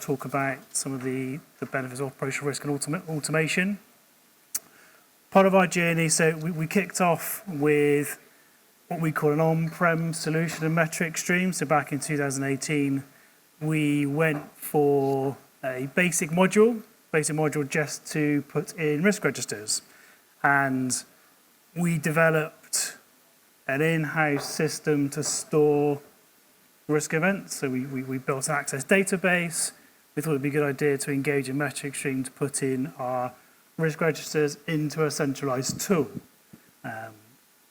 talk about some of the benefits of operational risk and automation. Part of our journey, so we kicked off with what we call an on-prem solution and metric stream. So back in 2018, we went for a basic module just to put in risk registers. And we developed an in-house system to store risk events. So we built an access database. We thought it'd be a good idea to engage a metric stream to put in our risk registers into a centralized tool.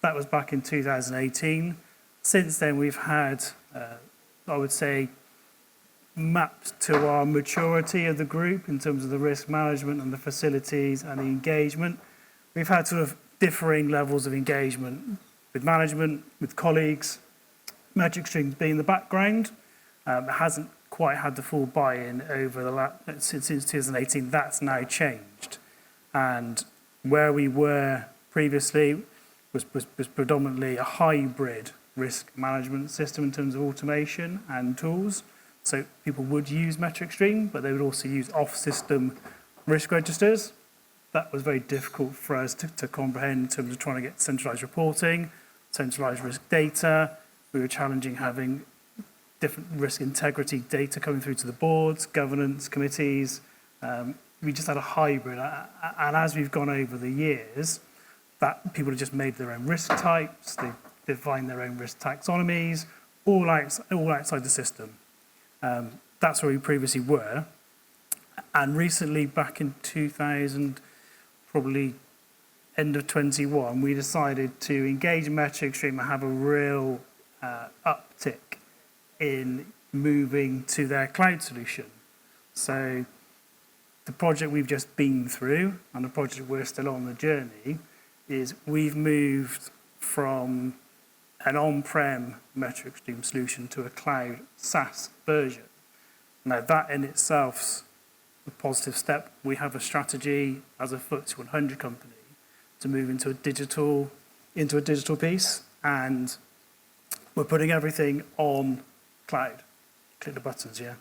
That was back in 2018. Since then, we've had, I would say, mapped to our maturity of the group in terms of the risk management and the facilities and the engagement. We've had sort of differing levels of engagement with management, with colleagues, metric streams being the background. It hasn't quite had the full buy-in over since 2018. That's now changed. And where we were previously was predominantly a hybrid risk management system in terms of automation and tools. So people would use metric stream, but they would also use off-system risk registers. That was very difficult for us to comprehend in terms of trying to get centralized reporting, centralized risk data. We were challenging having different risk integrity data coming through to the boards, governance committees. We just had a hybrid. And as we've gone over the years, that people have just made their own risk types, they defined their own risk taxonomies, all outside the system. That's where we previously were. And recently, back in 2000, probably end of 21, we decided to engage metric stream and have a real uptick in moving to their cloud solution. So the project we've just been through and the project we're still on the journey is we've moved from an on-prem metric stream solution to a cloud SaaS version. Now that in itself is a positive step. We have a strategy as a FTSE 100 company to move into a digital piece, and we're putting everything on cloud. Click the buttons, yeah.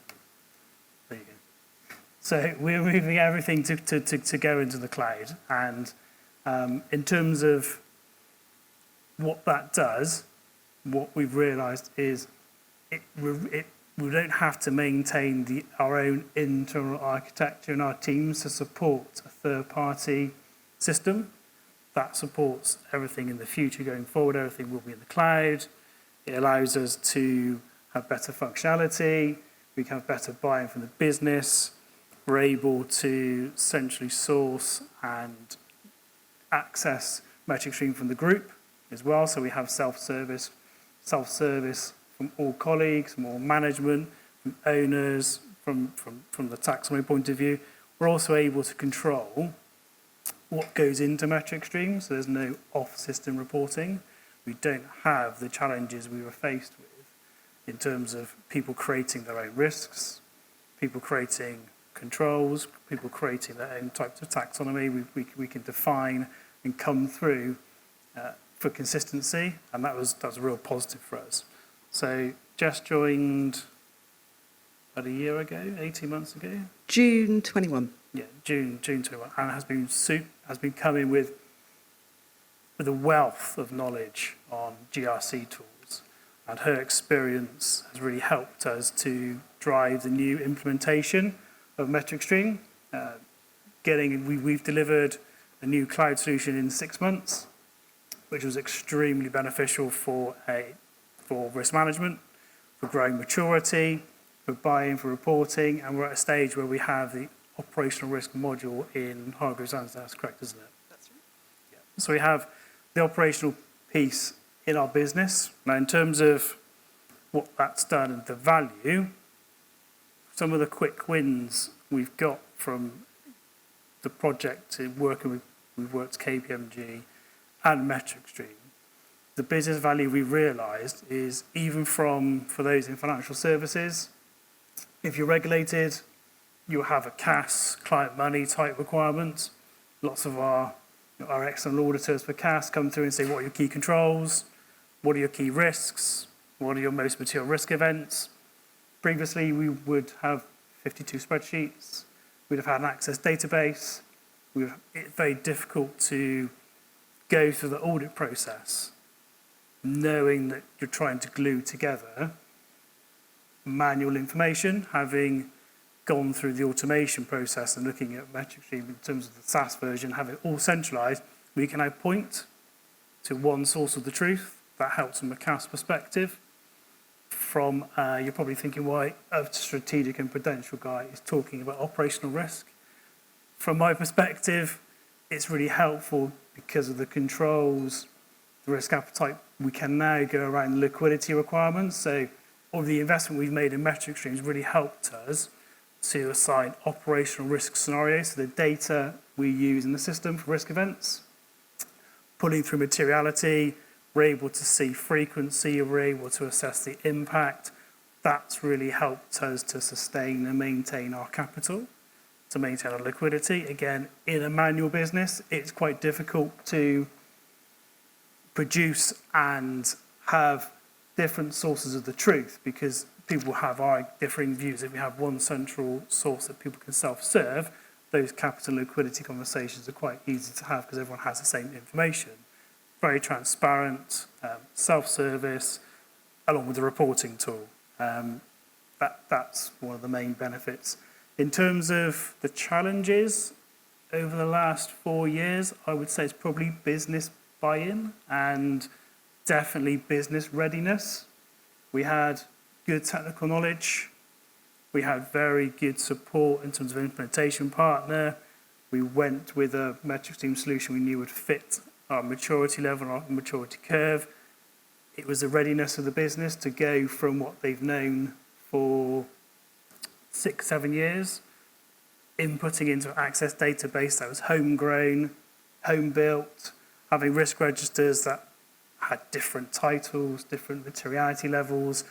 There you go. So we're moving everything to go into the cloud, and in terms of what that does, what we've realised is we don't have to maintain our own internal architecture in our teams to support a third-party system. That supports everything in the future going forward. Everything will be in the cloud. It allows us to have better functionality. We can have better buy-in from the business. We're able to centrally source and access metric stream from the group as well. So we have self-service from all colleagues, from all management, from owners, from the taxonomy point of view. We're also able to control what goes into metric stream, so there's no off-system reporting. We don't have the challenges we were faced with in terms of people creating their own risks, people creating controls, people creating their own types of taxonomy. We can define and come through for consistency, and that was a real positive for us. So Jess joined about a year ago, 18 months ago? June 21. Yeah, June 21, and has been coming with a wealth of knowledge on GRC tools, and her experience has really helped us to drive the new implementation of metric stream. We've delivered a new cloud solution in 6 months, which was extremely beneficial for risk management, for growing maturity, for buy-in, for reporting, and we're at a stage where we have the operational risk module in Hargreaves. That's correct, isn't it? That's right. Yeah. So we have the operational piece in our business. Now, in terms of what that's done and the value, some of the quick wins we've got from the project in working with, we've worked KPMG and metric stream. The business value we realised is even for those in financial services, if you're regulated, you have a CAS, client money type requirement. Lots of our external auditors for CAS come through and say, what are your key controls? What are your key risks? What are your most material risk events? Previously, we would have 52 spreadsheets. We'd have had an access database. It's very difficult to go through the audit process knowing that you're trying to glue together manual information, having gone through the automation process and looking at metric stream in terms of the SaaS version, have it all centralized, we can now point to one source of the truth. That helps from a CAS perspective. From, you're probably thinking why a strategic and prudential guy is talking about operational risk. From my perspective, it's really helpful because of the controls, the risk appetite. We can now go around liquidity requirements. So all the investment we've made in metric streams really helped us to assign operational risk scenarios, so the data we use in the system for risk events, pulling through materiality, we're able to see frequency, we're able to assess the impact. That's really helped us to sustain and maintain our capital, to maintain our liquidity. Again, in a manual business, it's quite difficult to produce and have different sources of the truth because people have our differing views. If we have one central source that people can self-serve, those capital liquidity conversations are quite easy to have because everyone has the same information. Very transparent, self-service, along with the reporting tool. That's one of the main benefits. In terms of the challenges over the last 4 years, I would say it's probably business buy-in and definitely business readiness. We had good technical knowledge. We had very good support in terms of implementation partner. We went with a metric stream solution we knew would fit our maturity level, our maturity curve. It was the readiness of the business to go from what they've known for 6-7 years, inputting into an access database that was homegrown, home-built, having risk registers that had different titles, different materiality levels.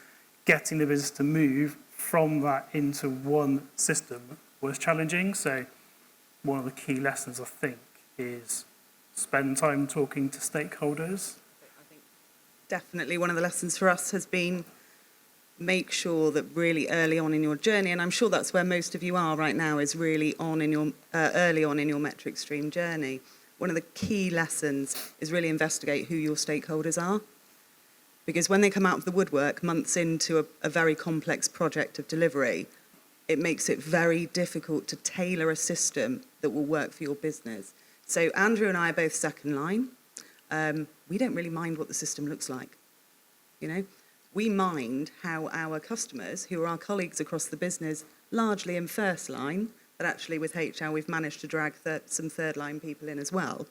Getting the business to move from that into one system was challenging. So one of the key lessons, I think, is spend time talking to stakeholders. I think definitely one of the lessons for us has been make sure that really early on in your journey, and I'm sure that's where most of you are right now, is really on in your early on in your metric stream journey. One of the key lessons is really investigate who your stakeholders are. Because when they come out of the woodwork months into a very complex project of delivery, it makes it very difficult to tailor a system that will work for your business. So Andrew and I are both second line. We don't really mind what the system looks like. You know, we mind how our customers, who are our colleagues across the business, largely in first line, but actually with HR we've managed to drag some third line people in as well.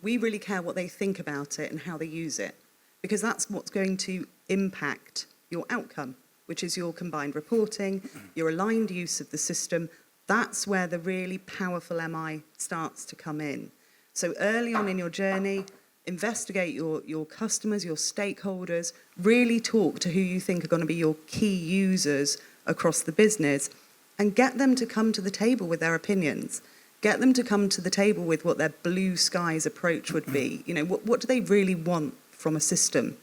We really care what they think about it and how they use it, because that's what's going to impact your outcome, which is your combined reporting, your aligned use of the system. That's where the really powerful MI starts to come in. So early on in your journey, investigate your customers, your stakeholders, really talk to who you think are going to be your key users across the business, and get them to come to the table with their opinions. Get them to come to the table with what their blue skies approach would be. You know, what do they really want from a system?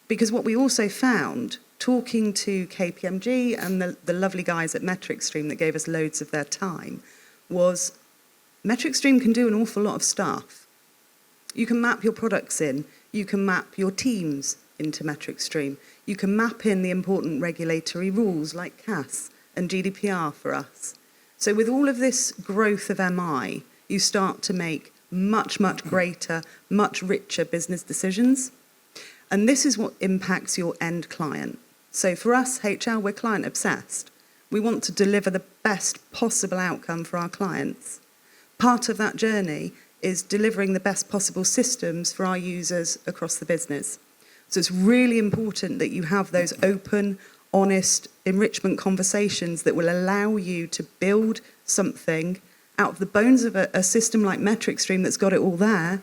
Because what we also found, talking to KPMG and the lovely guys at Metric Stream that gave us loads of their time, was Metric Stream can do an awful lot of stuff. You can map your products in, you can map your teams into Metric Stream, you can map in the important regulatory rules like CAS and GDPR for us. So with all of this growth of MI, you start to make much, much greater, much richer business decisions. And this is what impacts your end client. So for us, HR, we're client obsessed. We want to deliver the best possible outcome for our clients. Part of that journey is delivering the best possible systems for our users across the business. So it's really important that you have those open, honest enrichment conversations that will allow you to build something out of the bones of a system like Metric Stream that's got it all there,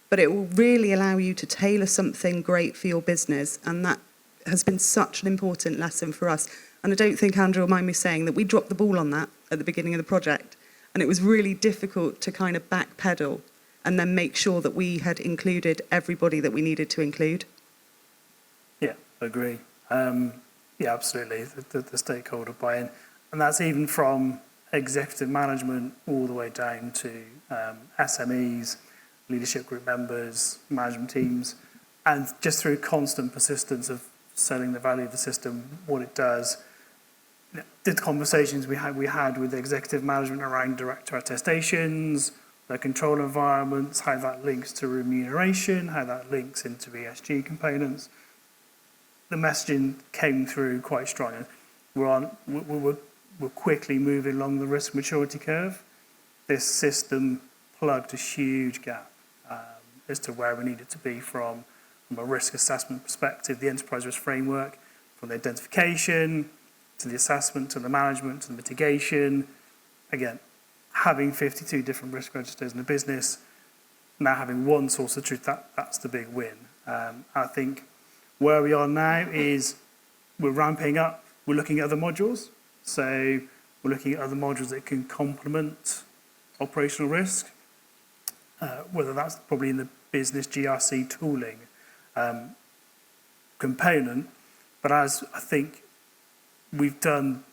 but it will really allow you to tailor something great for your business. And that has been such an important lesson for us. And I don't think Andrew will mind me saying that we dropped the ball on that at the beginning of the project. And it was really difficult to kind of backpedal and then make sure that we had included everybody that we needed to include. Yeah, I agree. Yeah, absolutely. The stakeholder buy-in. And that's even from executive management all the way down to SMEs, leadership group members, management teams, and just through constant persistence of selling the value of the system, what it does. The conversations we had with the executive management around director attestations, the control environments, how that links to remuneration, how that links into ESG components. The messaging came through quite strong. We're quickly moving along the risk maturity curve. This system plugged a huge gap as to where we needed to be from a risk assessment perspective, the enterprise risk framework, from the identification to the assessment to the management to the mitigation. Again, having 52 different risk registers in the business, now having one source of truth, that's the big win. I think where we are now is we're ramping up, we're looking at other modules. So we're looking at other modules that can complement operational risk, whether that's probably in the business GRC tooling component. But as I think we've done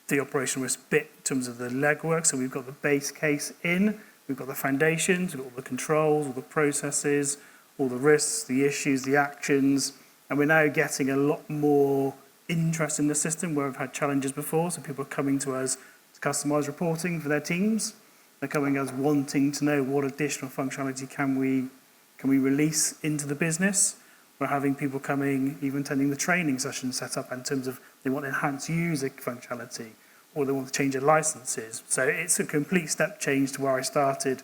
the operational risk bit in terms of the legwork, so we've got the base case in, we've got the foundations, we've got all the controls, all the processes, all the risks, the issues, the actions, and we're now getting a lot more interest in the system where we've had challenges before. So people are coming to us to customise reporting for their teams. They're coming to us wanting to know what additional functionality can we release into the business. We're having people coming, even attending the training sessions set up in terms of they want enhanced user functionality or they want to change their licenses. So it's a complete step change to where I started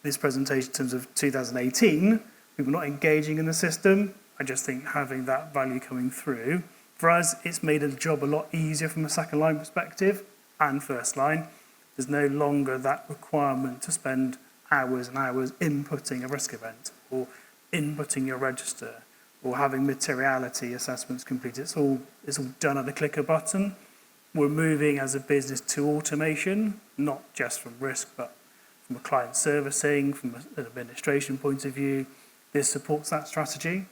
this presentation in terms of 2018. People not engaging in the system. I just think having that value coming through, for us, it's made the job a lot easier from a second line perspective and first line. There's no longer that requirement to spend hours and hours inputting a risk event or inputting your register or having materiality assessments completed. It's all done at the click of a button. We're moving as a business to automation, not just from risk, but from a client servicing, from an administration point of view. This supports that strategy.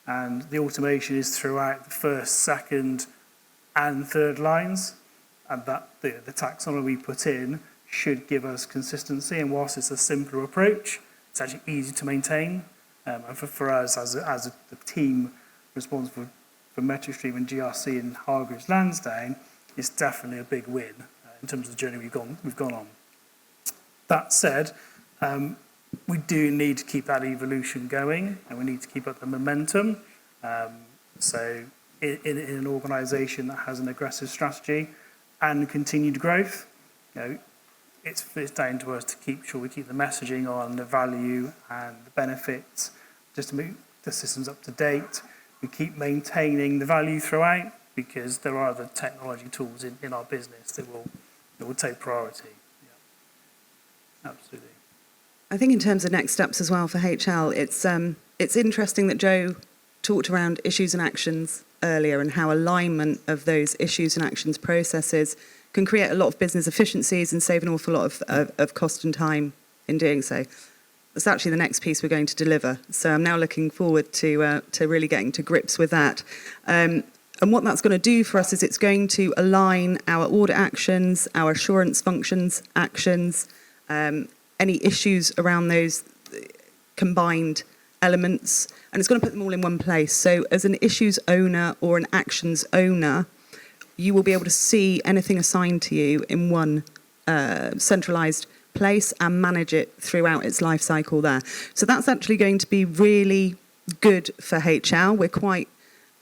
And the automation is throughout the first, second, and third lines. And that the taxonomy we put in should give us consistency. And whilst it's a simpler approach, it's actually easy to maintain. And for us as the team responsible for MetricStream and GRC and Hargreaves Lansdowne, it's definitely a big win in terms of the journey we've gone on. That said, we do need to keep that evolution going, and we need to keep up the momentum. So in an organisation that has an aggressive strategy and continued growth, it's down to us to keep sure we keep the messaging on the value and the benefits, just to move the systems up to date. We keep maintaining the value throughout because there are other technology tools in our business that will take priority. Yeah. Absolutely. I think in terms of next steps as well for HL, it's interesting that Joe talked around issues and actions earlier and how alignment of those issues and actions processes can create a lot of business efficiencies and save an awful lot of cost and time in doing so. That's actually the next piece we're going to deliver. So I'm now looking forward to really getting to grips with that. And what that's going to do for us is it's going to align our audit actions, our assurance functions actions, any issues around those combined elements, and it's going to put them all in one place. So as an issues owner or an actions owner, you will be able to see anything assigned to you in one centralised place and manage it throughout its life cycle there. So that's actually going to be really good for HL. We're quite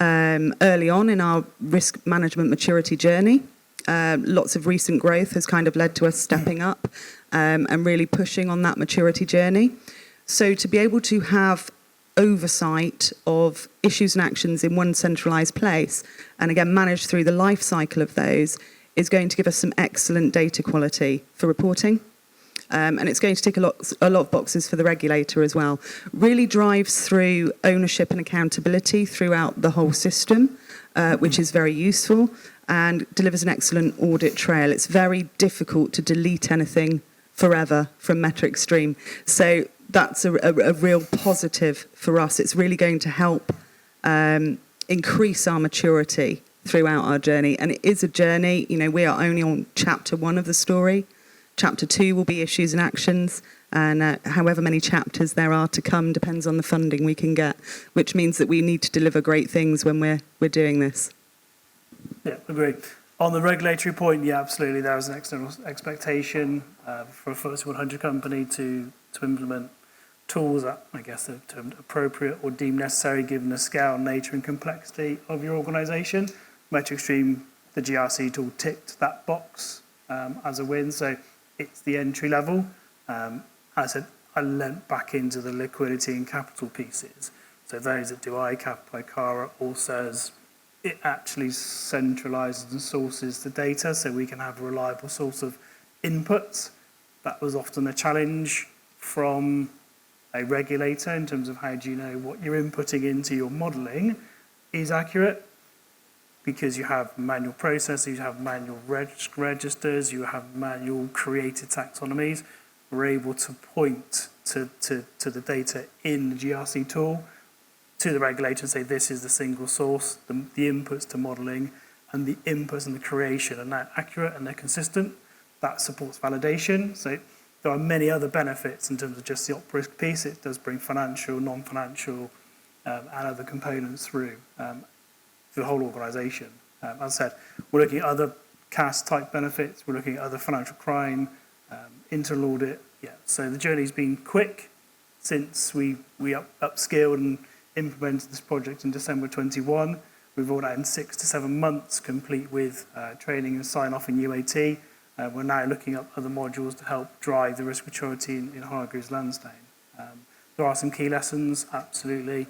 early on in our risk management maturity journey. Lots of recent growth has kind of led to us stepping up and really pushing on that maturity journey. So to be able to have oversight of issues and actions in one centralised place, and again manage through the life cycle of those, is going to give us some excellent data quality for reporting. And it's going to tick a lot of boxes for the regulator as well. Really drives through ownership and accountability throughout the whole system, which is very useful, and delivers an excellent audit trail. It's very difficult to delete anything forever from MetricStream. So that's a real positive for us. It's really going to help increase our maturity throughout our journey. And it is a journey. You know, we are only on chapter 1 of the story. Chapter 2 will be issues and actions. And however many chapters there are to come depends on the funding we can get, which means that we need to deliver great things when we're doing this. Yeah, agree. On the regulatory point, yeah, absolutely. There is an external expectation for a FTSE 100 company to implement tools that I guess are termed appropriate or deemed necessary given the scale, nature and complexity of your organisation. MetricStream, the GRC tool, ticked that box as a win, so it's the entry level. As I said, I lent back into the liquidity and capital pieces. So those that do ICAP, ICARA, ALSAs, it actually centralises and sources the data so we can have a reliable source of inputs. That was often a challenge from a regulator in terms of how do you know what you're inputting into your modelling is accurate, because you have manual processes, you have manual registers, you have manual created taxonomies. We're able to point to the data in the GRC tool to the regulator and say this is the single source, the inputs to modelling and the inputs and the creation, and they're accurate and they're consistent. That supports validation. So there are many other benefits in terms of just the op risk piece. It does bring financial, non-financial and other components through the whole organisation. As I said, we're looking at other CAS type benefits, we're looking at other financial crime, internal audit. Yeah, so the journey's been quick since we upskilled and implemented this project in December 21. We've rolled out in 6 to 7 months, complete with training and sign-off in UAT. We're now looking at other modules to help drive the risk maturity in Hargreaves Lansdowne. There are some key lessons, absolutely.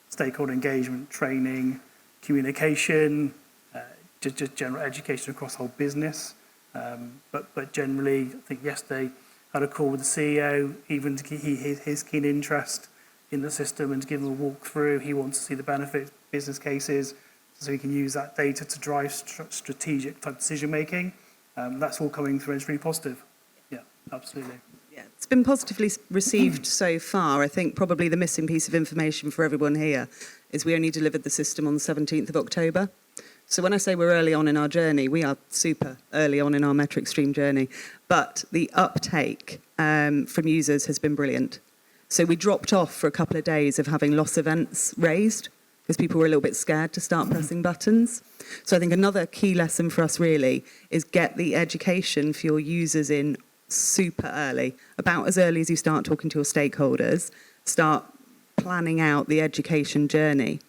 Stakeholder engagement, training, communication, just general education across the whole business. But generally, I think yesterday I had a call with the CEO, even to his keen interest in the system and to give him a walkthrough. He wants to see the benefits, business cases, so he can use that data to drive strategic type decision making. That's all coming through. It's really positive. Yeah, absolutely. Yeah, it's been positively received so far. I think probably the missing piece of information for everyone here is we only delivered the system on the 17th of October. So when I say we're early on in our journey, we are super early on in our MetricStream journey. But the uptake from users has been brilliant. So we dropped off for a couple of days of having loss events raised because people were a little bit scared to start pressing buttons. So I think another key lesson for us really is get the education for your users in super early, about as early as you start talking to your stakeholders, start planning out the education journey.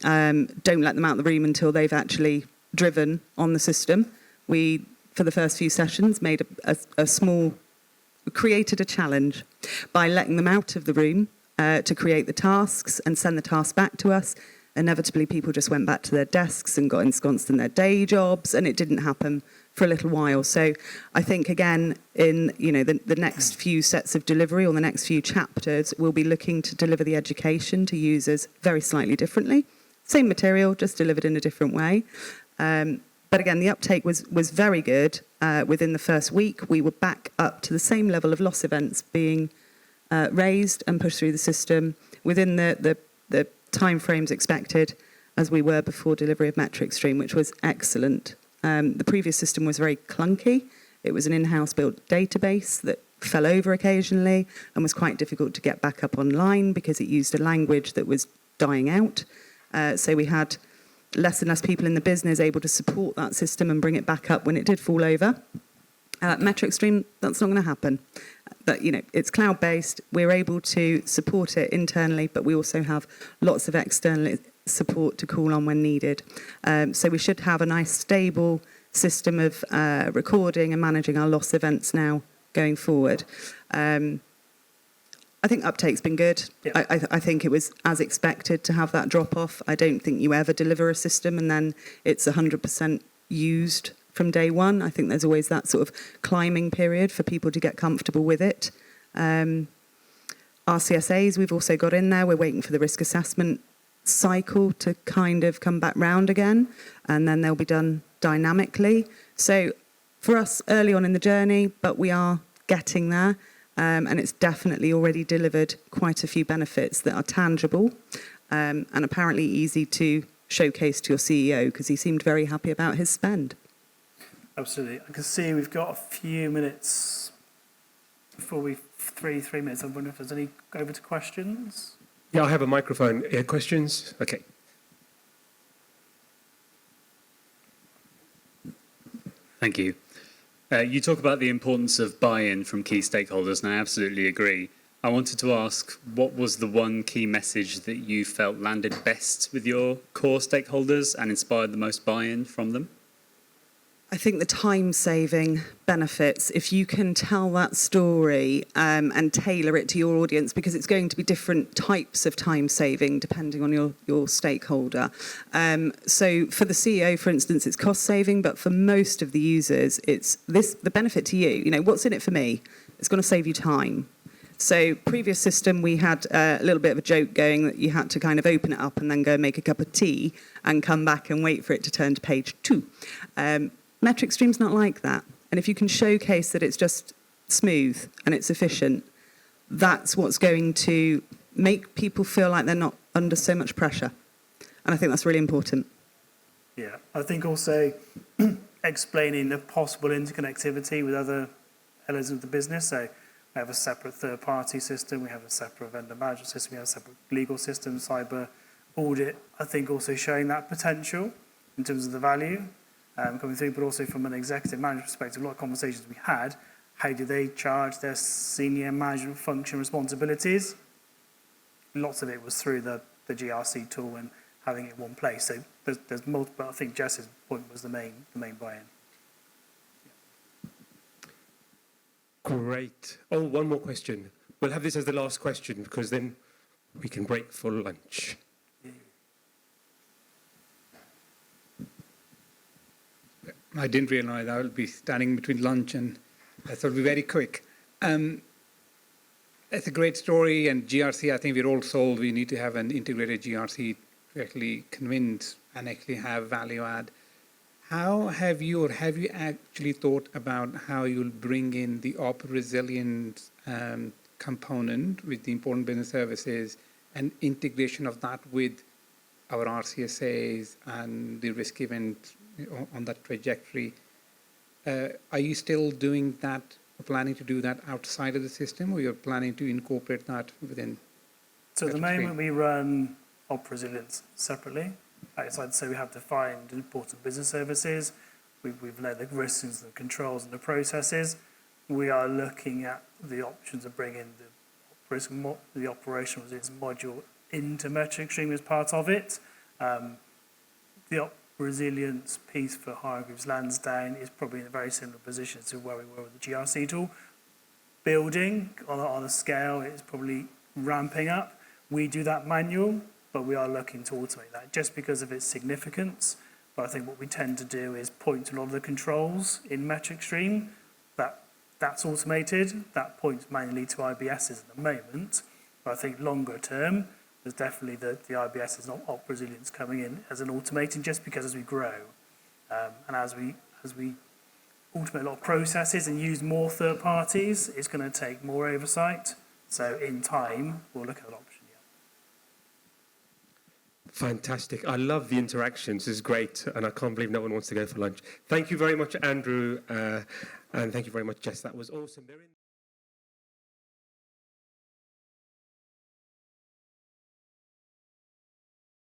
Don't let them out of the room until they've actually driven on the system. We, for the first few sessions, made created a challenge by letting them out of the room to create the tasks and send the tasks back to us. Inevitably, people just went back to their desks and got ensconced in their day jobs, and it didn't happen for a little while. So I think, again, in the next few sets of delivery or the next few chapters, we'll be looking to deliver the education to users very slightly differently. Same material, just delivered in a different way. But again, the uptake was very good. Within the first week, we were back up to the same level of loss events being raised and pushed through the system within the timeframes expected as we were before delivery of MetricStream, which was excellent. The previous system was very clunky. It was an in-house built database that fell over occasionally and was quite difficult to get back up online because it used a language that was dying out. So we had less and less people in the business able to support that system and bring it back up when it did fall over. MetricStream, that's not going to happen. But, it's cloud-based. We're able to support it internally, but we also have lots of external support to call on when needed. So we should have a nice, stable system of recording and managing our loss events now going forward. I think uptake's been good. Yeah. I think it was as expected to have that drop-off. I don't think you ever deliver a system and then it's 100% used from day one. I think there's always that sort of climbing period for people to get comfortable with it. RCSAs, we've also got in there. We're waiting for the risk assessment cycle to kind of come back round again, and then they'll be done dynamically. So for us, early on in the journey, but we are getting there. And it's definitely already delivered quite a few benefits that are tangible and apparently easy to showcase to your CEO, because he seemed very happy about his spend. Absolutely. I can see we've got a few minutes before we, 3 minutes. I wonder if there's any over to questions. Yeah, I have a microphone. Questions? Okay. Thank you. You talk about the importance of buy-in from key stakeholders, and I absolutely agree. I wanted to ask, what was the one key message that you felt landed best with your core stakeholders and inspired the most buy-in from them? I think the time-saving benefits, if you can tell that story and tailor it to your audience, because it's going to be different types of time-saving depending on your stakeholder. So for the CEO, for instance, it's cost-saving, but for most of the users, it's the benefit to you. You know, what's in it for me? It's going to save you time. So previous system, we had a little bit of a joke going that you had to kind of open it up and then go make a cup of tea and come back and wait for it to turn to page 2. Metric Stream's not like that. And if you can showcase that it's just smooth and it's efficient, that's what's going to make people feel like they're not under so much pressure. And I think that's really important. Yeah, I think also explaining the possible interconnectivity with other elements of the business. So we have a separate third-party system, we have a separate vendor management system, we have a separate legal system, cyber audit. I think also showing that potential in terms of the value coming through, but also from an executive management perspective, a lot of conversations we had, how do they charge their senior management function responsibilities? Lots of it was through the GRC tool and having it in one place. So there's multiple, I think Jess's point was the main buy-in. Great. Oh, one more question. We'll have this as the last question because then we can break for lunch. I didn't realize I would be standing between lunch and I thought it would be very quick. It's a great story, and GRC, I think we're all sold. We need to have an integrated GRC to actually convince and actually have value add. How have you actually thought about how you'll bring in the op resilience component with the important business services and integration of that with our RCSAs and the risk event on that trajectory? Are you still doing that, or planning to do that outside of the system, or you're planning to incorporate that within? So at the moment we run op resilience separately. Outside, so we have defined important business services. We've led the risks and the controls and the processes. We are looking at the options of bringing the operational resilience module into Metric Stream as part of it. The op resilience piece for Hargreaves Lansdowne is probably in a very similar position to where we were with the GRC tool. Building on a scale is probably ramping up. We do that manual, but we are looking to automate that just because of its significance. But I think what we tend to do is point to a lot of the controls in Metric Stream that's automated. That points manually to IBSs at the moment. But I think longer term, there's definitely the IBS is not op resilience coming in as an automating, just because as we grow and as we automate a lot of processes and use more third parties, it's going to take more oversight. So in time, we'll look at that option. Fantastic. I love the interactions. This is great. And I can't believe no one wants to go for lunch. Thank you very much, Andrew. And thank you very much, Jess. That was awesome.